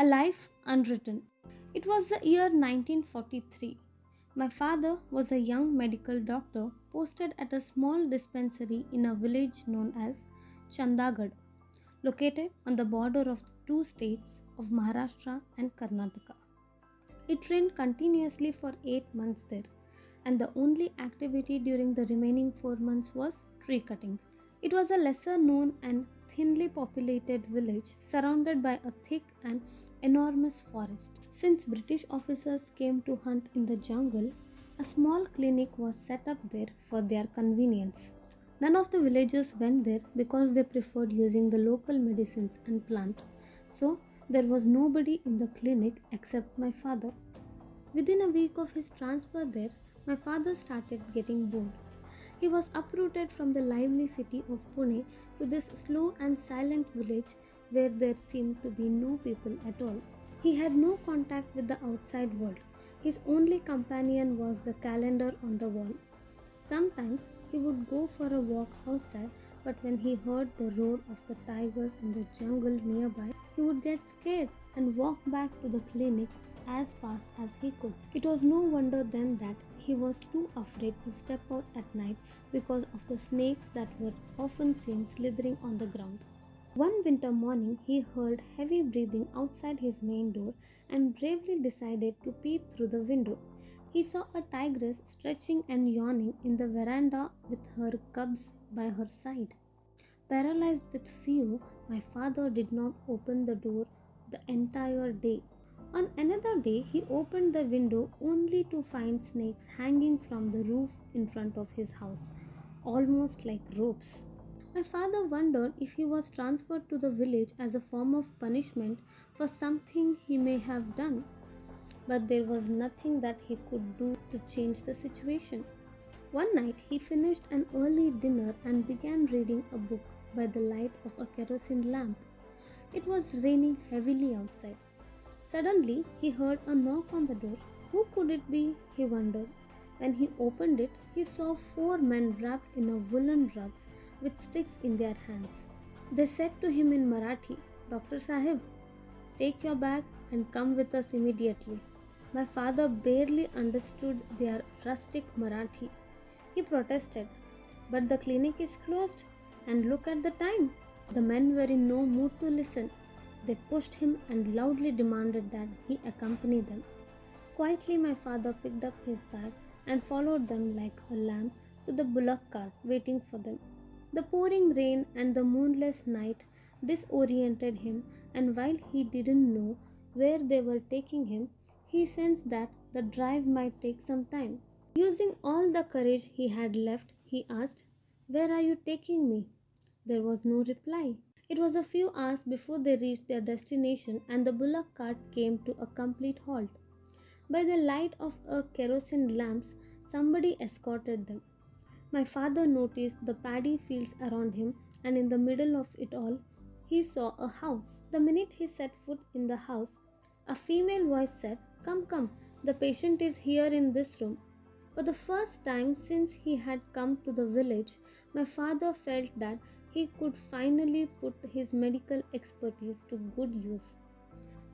A life unwritten. It was the year 1943. My father was a young medical doctor posted at a small dispensary in a village known as Chandagad, located on the border of two states of Maharashtra and Karnataka. It rained continuously for 8 months there, and the only activity during the remaining 4 months was tree cutting. It was a lesser known and thinly populated village surrounded by a thick and enormous forest. Since British officers came to hunt in the jungle, a small clinic was set up there for their convenience. None of the villagers went there because they preferred using the local medicines and plant. So there was nobody in the clinic except my father. Within a week of his transfer there, my father started getting bored. He was uprooted from the lively city of Pune to this slow and silent village where there seemed to be no people at all. He had no contact with the outside world. His only companion was the calendar on the wall. Sometimes he would go for a walk outside, but when he heard the roar of the tigers in the jungle nearby, he would get scared and walk back to the clinic as fast as he could. It was no wonder then that he was too afraid to step out at night because of the snakes that were often seen slithering on the ground. One winter morning, he heard heavy breathing outside his main door and bravely decided to peep through the window. He saw a tigress stretching and yawning in the veranda with her cubs by her side. Paralyzed with fear, my father did not open the door the entire day. On another day, he opened the window only to find snakes hanging from the roof in front of his house, almost like ropes. My father wondered if he was transferred to the village as a form of punishment for something he may have done, but there was nothing that he could do to change the situation. One night, he finished an early dinner and began reading a book by the light of a kerosene lamp. It was raining heavily outside. Suddenly, he heard a knock on the door. Who could it be? He wondered. When he opened it, he saw four men wrapped in a woolen rugs with sticks in their hands. They said to him in Marathi, Dr. Sahib, take your bag and come with us immediately. My father barely understood their rustic Marathi. He protested, but the clinic is closed and look at the time. The men were in no mood to listen. They pushed him and loudly demanded that he accompany them. Quietly, my father picked up his bag and followed them like a lamb to the bullock cart waiting for them. The pouring rain and the moonless night disoriented him, and while he didn't know where they were taking him, he sensed that the drive might take some time. Using all the courage he had left, he asked, where are you taking me? There was no reply. It was a few hours before they reached their destination and the bullock cart came to a complete halt. By the light of a kerosene lamps, somebody escorted them. My father noticed the paddy fields around him, and in the middle of it all, he saw a house. The minute he set foot in the house, a female voice said, come, come, the patient is here in this room. For the first time since he had come to the village, my father felt that he could finally put his medical expertise to good use.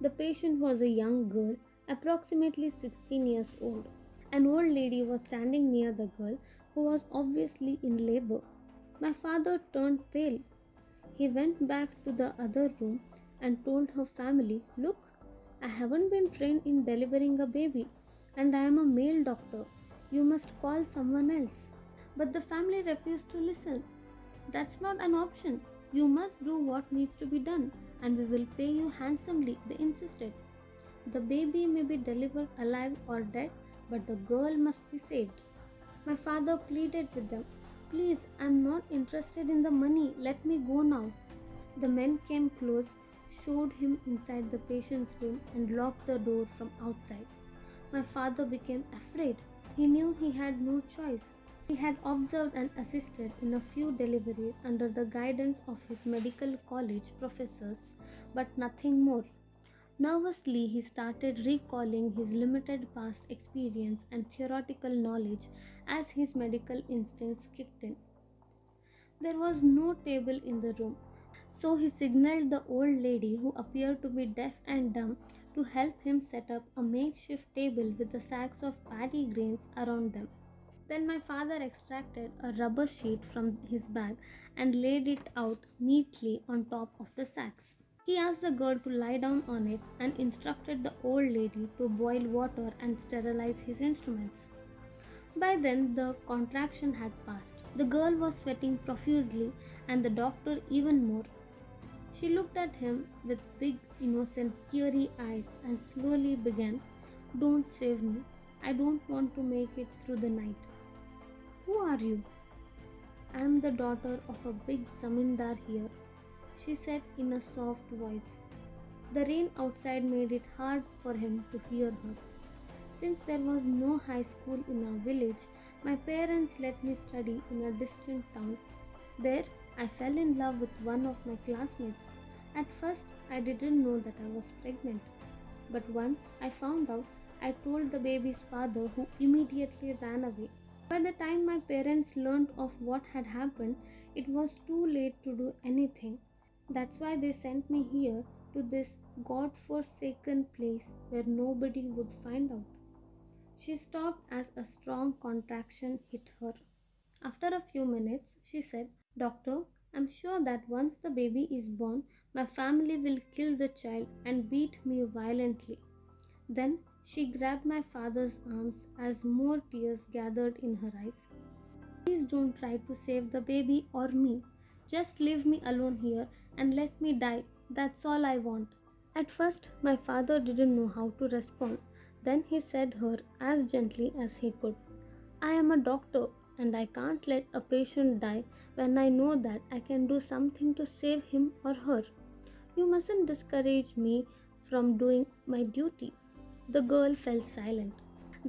The patient was a young girl, approximately 16 years old. An old lady was standing near the girl, who was obviously in labor. My father turned pale. He went back to the other room and told her family, look, I haven't been trained in delivering a baby, and I am a male doctor. You must call someone else. But the family refused to listen. That's not an option. You must do what needs to be done, and we will pay you handsomely, they insisted. The baby may be delivered alive or dead, but the girl must be saved. My father pleaded with them, please, I'm not interested in the money, let me go now. The men came close, showed him inside the patient's room, and locked the door from outside. My father became afraid. He knew he had no choice. He had observed and assisted in a few deliveries under the guidance of his medical college professors, but nothing more. Nervously, he started recalling his limited past experience and theoretical knowledge as his medical instincts kicked in. There was no table in the room. So he signaled the old lady, who appeared to be deaf and dumb, to help him set up a makeshift table with the sacks of paddy grains around them. Then my father extracted a rubber sheet from his bag and laid it out neatly on top of the sacks. He asked the girl to lie down on it and instructed the old lady to boil water and sterilize his instruments. By then, the contraction had passed. The girl was sweating profusely, and the doctor even more. She looked at him with big, innocent, teary eyes and slowly began, "Don't save me. I don't want to make it through the night." "Who are you?" "I am the daughter of a big zamindar here," she said in a soft voice. The rain outside made it hard for him to hear her. Since there was no high school in our village, my parents let me study in a distant town. There, I fell in love with one of my classmates. At first, I didn't know that I was pregnant. But once I found out, I told the baby's father, who immediately ran away. By the time my parents learned of what had happened, it was too late to do anything. That's why they sent me here, to this god-forsaken place where nobody would find out. She stopped as a strong contraction hit her. After a few minutes, she said, "Doctor, I'm sure that once the baby is born, my family will kill the child and beat me violently." Then she grabbed my father's arms as more tears gathered in her eyes. "Please don't try to save the baby or me. Just leave me alone here and let me die. That's all I want." At first, my father didn't know how to respond. Then he said her as gently as he could, "I am a doctor and I can't let a patient die when I know that I can do something to save him or her. You mustn't discourage me from doing my duty." The girl fell silent.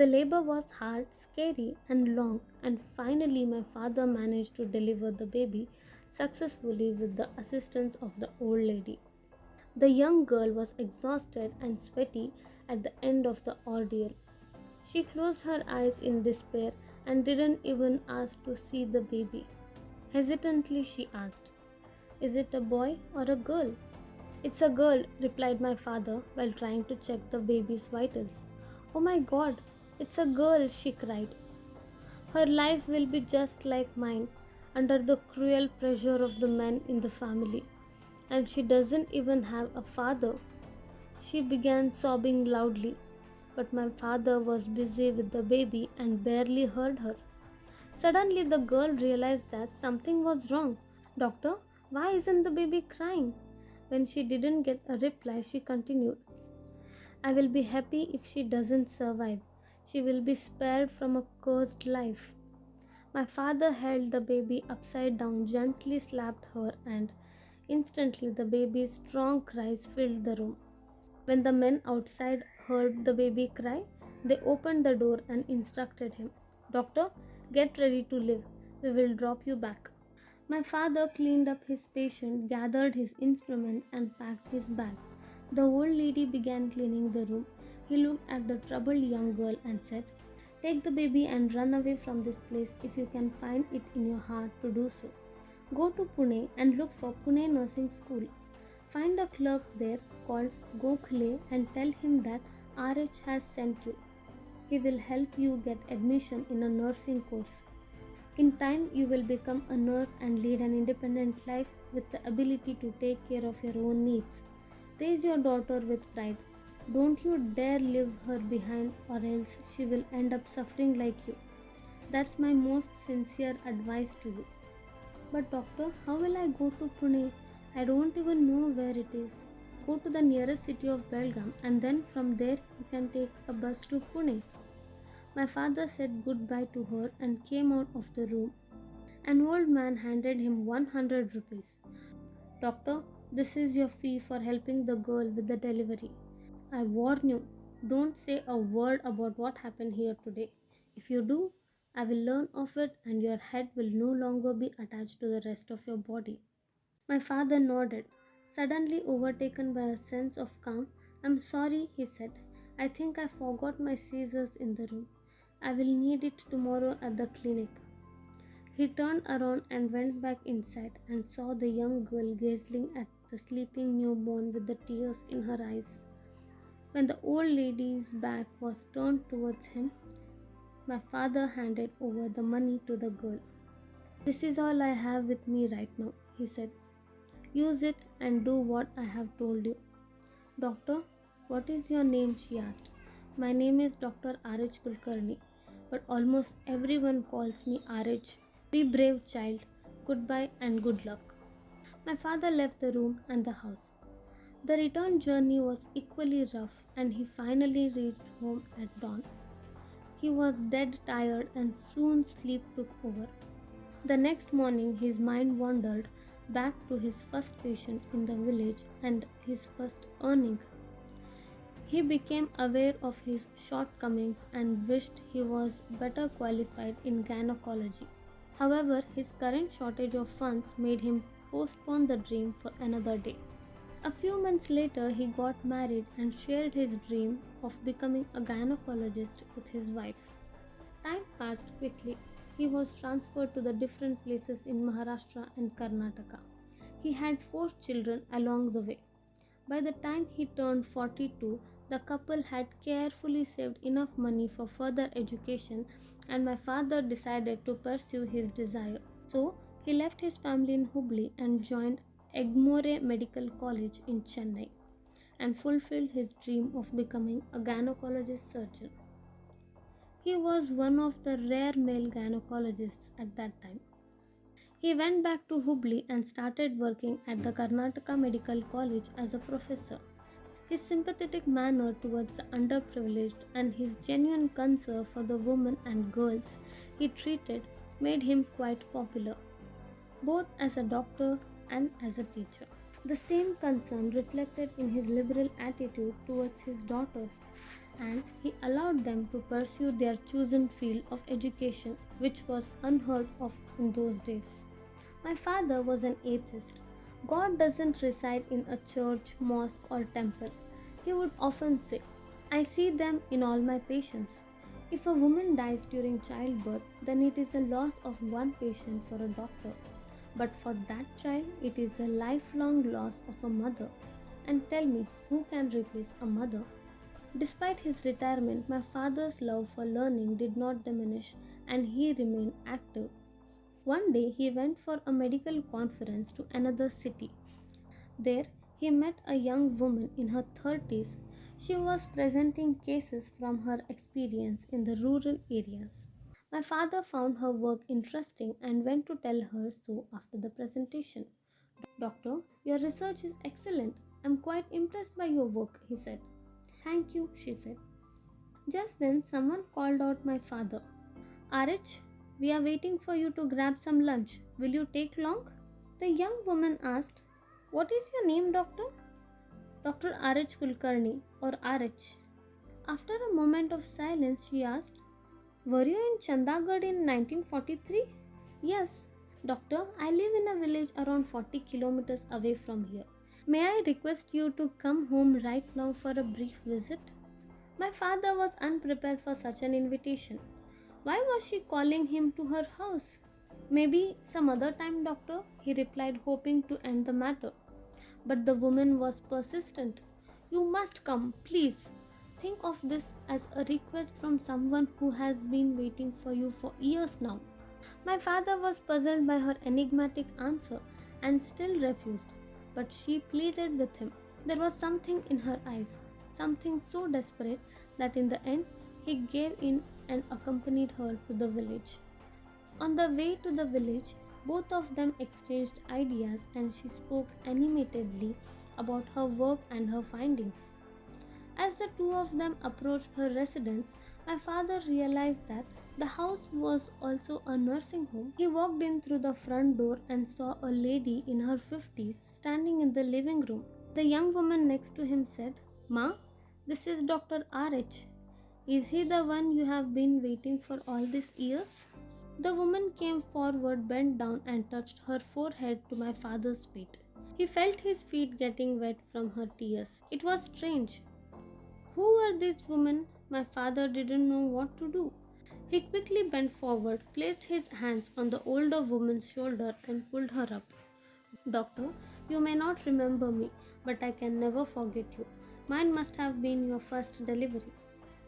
The labor was hard, scary, and long, and finally, my father managed to deliver the baby successfully with the assistance of the old lady. The young girl was exhausted and sweaty at the end of the ordeal. She closed her eyes in despair and didn't even ask to see the baby. Hesitantly, she asked, "Is it a boy or a girl?" "It's a girl," replied my father while trying to check the baby's vitals. "Oh my God, it's a girl," she cried. "Her life will be just like mine, under the cruel pressure of the men in the family. And she doesn't even have a father." She began sobbing loudly, but my father was busy with the baby and barely heard her. Suddenly, the girl realized that something was wrong. "Doctor, why isn't the baby crying?" When she didn't get a reply, she continued, "I will be happy if she doesn't survive. She will be spared from a cursed life." My father held the baby upside down, gently slapped her, and instantly the baby's strong cries filled the room. When the men outside heard the baby cry, they opened the door and instructed him, "Doctor, get ready to live. We will drop you back." My father cleaned up his patient, gathered his instruments, and packed his bag. The old lady began cleaning the room. He looked at the troubled young girl and said, "Take the baby and run away from this place if you can find it in your heart to do so. Go to Pune and look for Pune Nursing School. Find a clerk there called Gokhale and tell him that RH has sent you. He will help you get admission in a nursing course. In time, you will become a nurse and lead an independent life with the ability to take care of your own needs. Raise your daughter with pride. Don't you dare leave her behind, or else she will end up suffering like you. That's my most sincere advice to you." "But doctor, how will I go to Pune? I don't even know where it is." "Go to the nearest city of Belgaum and then from there you can take a bus to Pune." My father said goodbye to her and came out of the room. An old man handed him 100 rupees. "Doctor, this is your fee for helping the girl with the delivery. I warn you, don't say a word about what happened here today. If you do, I will learn of it and your head will no longer be attached to the rest of your body." My father nodded, suddenly overtaken by a sense of calm. "I'm sorry," he said. "I think I forgot my scissors in the room. I will need it tomorrow at the clinic." He turned around and went back inside and saw the young girl gazing at the sleeping newborn with the tears in her eyes. When the old lady's back was turned towards him, my father handed over the money to the girl. "This is all I have with me right now," he said. "Use it and do what I have told you." "Doctor, what is your name?" she asked. "My name is Dr. R.H. Kulkarni, but almost everyone calls me R.H. Be brave, child. Goodbye and good luck." My father left the room and the house. The return journey was equally rough, and he finally reached home at dawn. He was dead tired, and soon sleep took over. The next morning, his mind wandered back to his first patient in the village and his first earning. He became aware of his shortcomings and wished he was better qualified in gynecology. However, his current shortage of funds made him postpone the dream for another day. A few months later, he got married and shared his dream of becoming a gynecologist with his wife. Time passed quickly. He was transferred to the different places in Maharashtra and Karnataka. He had 4 children along the way. By the time he turned 42, the couple had carefully saved enough money for further education, and my father decided to pursue his desire. So, he left his family in Hubli and joined Egmore Medical College in Chennai and fulfilled his dream of becoming a gynecologist surgeon. He was one of the rare male gynecologists at that time. He went back to Hubli and started working at the Karnataka Medical College as a professor. His sympathetic manner towards the underprivileged and his genuine concern for the women and girls he treated made him quite popular, both as a doctor and as a teacher. The same concern reflected in his liberal attitude towards his daughters, and he allowed them to pursue their chosen field of education, which was unheard of in those days. My father was an atheist. God doesn't reside in a church, mosque, or temple. He would often say, "I see them in all my patients." If a woman dies during childbirth, then it is the loss of one patient for a doctor. But for that child, it is a lifelong loss of a mother. And tell me, who can replace a mother? Despite his retirement, my father's love for learning did not diminish, and he remained active. One day, he went for a medical conference to another city. There, he met a young woman in her 30s. She was presenting cases from her experience in the rural areas. My father found her work interesting and went to tell her so after the presentation. "Doctor, your research is excellent. I'm quite impressed by your work," he said. "Thank you," she said. Just then, someone called out my father. "RH, we are waiting for you to grab some lunch. Will you take long?" The young woman asked, "What is your name, doctor?" "Dr. R.H. Kulkarni, or RH." After a moment of silence, she asked, "Were you in Chandagarh in 1943? "Yes, doctor, I live in a village around 40 kilometers away from here. May I request you to come home right now for a brief visit?" My father was unprepared for such an invitation. Why was she calling him to her house? "Maybe some other time, doctor," he replied, hoping to end the matter. But the woman was persistent. "You must come, please. Think of this as a request from someone who has been waiting for you for years now." My father was puzzled by her enigmatic answer and still refused, but she pleaded with him. There was something in her eyes, something so desperate that in the end he gave in and accompanied her to the village. On the way to the village, both of them exchanged ideas and she spoke animatedly about her work and her findings. As the two of them approached her residence, my father realized that the house was also a nursing home. He walked in through the front door and saw a lady in her 50s standing in the living room. The young woman next to him said, "Ma, this is Dr. RH. Is he the one you have been waiting for all these years?" The woman came forward, bent down, and touched her forehead to my father's feet. He felt his feet getting wet from her tears. It was strange. Who were these women? My father didn't know what to do. He quickly bent forward, placed his hands on the older woman's shoulder, and pulled her up. Doctor, you may not remember me, but I can never forget you. Mine must have been your first delivery.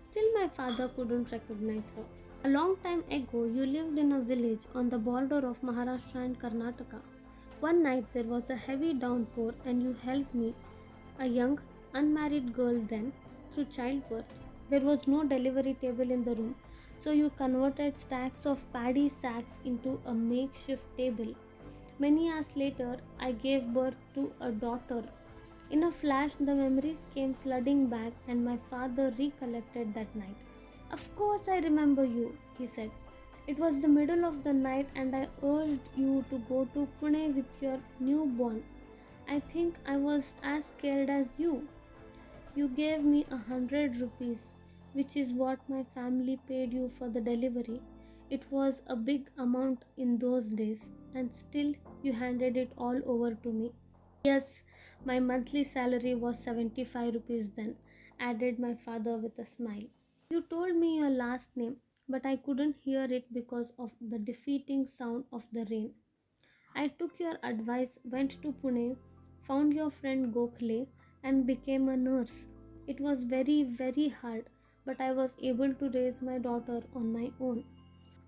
Still, my father couldn't recognize her. A long time ago, you lived in a village on the border of Maharashtra and Karnataka. One night there was a heavy downpour, and you helped me, a young, unmarried girl then, through childbirth. There was no delivery table in the room, so you converted stacks of paddy sacks into a makeshift table. Many years later, I gave birth to a daughter. In a flash, the memories came flooding back, and my father recollected that night. Of course, I remember you, he said. It was the middle of the night, and I urged you to go to Pune with your newborn. I think I was as scared as you. You gave me 100 rupees, which is what my family paid you for the delivery. It was a big amount in those days, and still you handed it all over to me. Yes, my monthly salary was 75 rupees then, added my father with a smile. You told me your last name, but I couldn't hear it because of the defeating sound of the rain. I took your advice, went to Pune, found your friend Gokhale, and became a nurse. It was very, very hard, but I was able to raise my daughter on my own.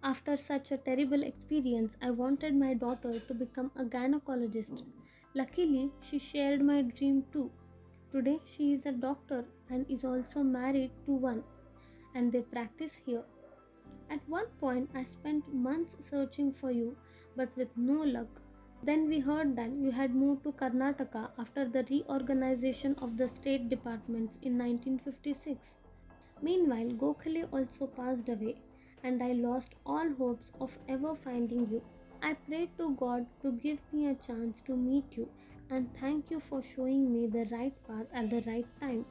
After such a terrible experience, I wanted my daughter to become a gynecologist. Luckily, she shared my dream too. Today, she is a doctor and is also married to one, and they practice here. At one point, I spent months searching for you, but with no luck. Then we heard that you had moved to Karnataka after the reorganization of the state departments in 1956. Meanwhile, Gokhale also passed away, and I lost all hopes of ever finding you. I prayed to God to give me a chance to meet you, and thank you for showing me the right path at the right time.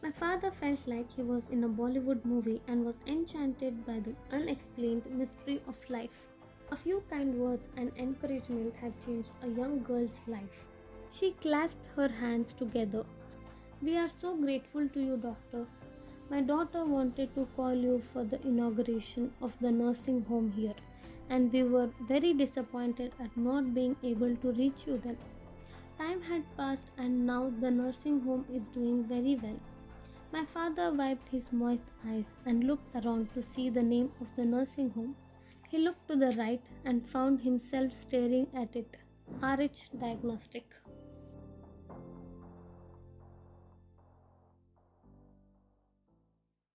My father felt like he was in a Bollywood movie and was enchanted by the unexplained mystery of life. A few kind words and encouragement had changed a young girl's life. She clasped her hands together. We are so grateful to you, Doctor. My daughter wanted to call you for the inauguration of the nursing home here, and we were very disappointed at not being able to reach you then. Time had passed, and now the nursing home is doing very well. My father wiped his moist eyes and looked around to see the name of the nursing home. He looked to the right and found himself staring at it. RH Diagnostic.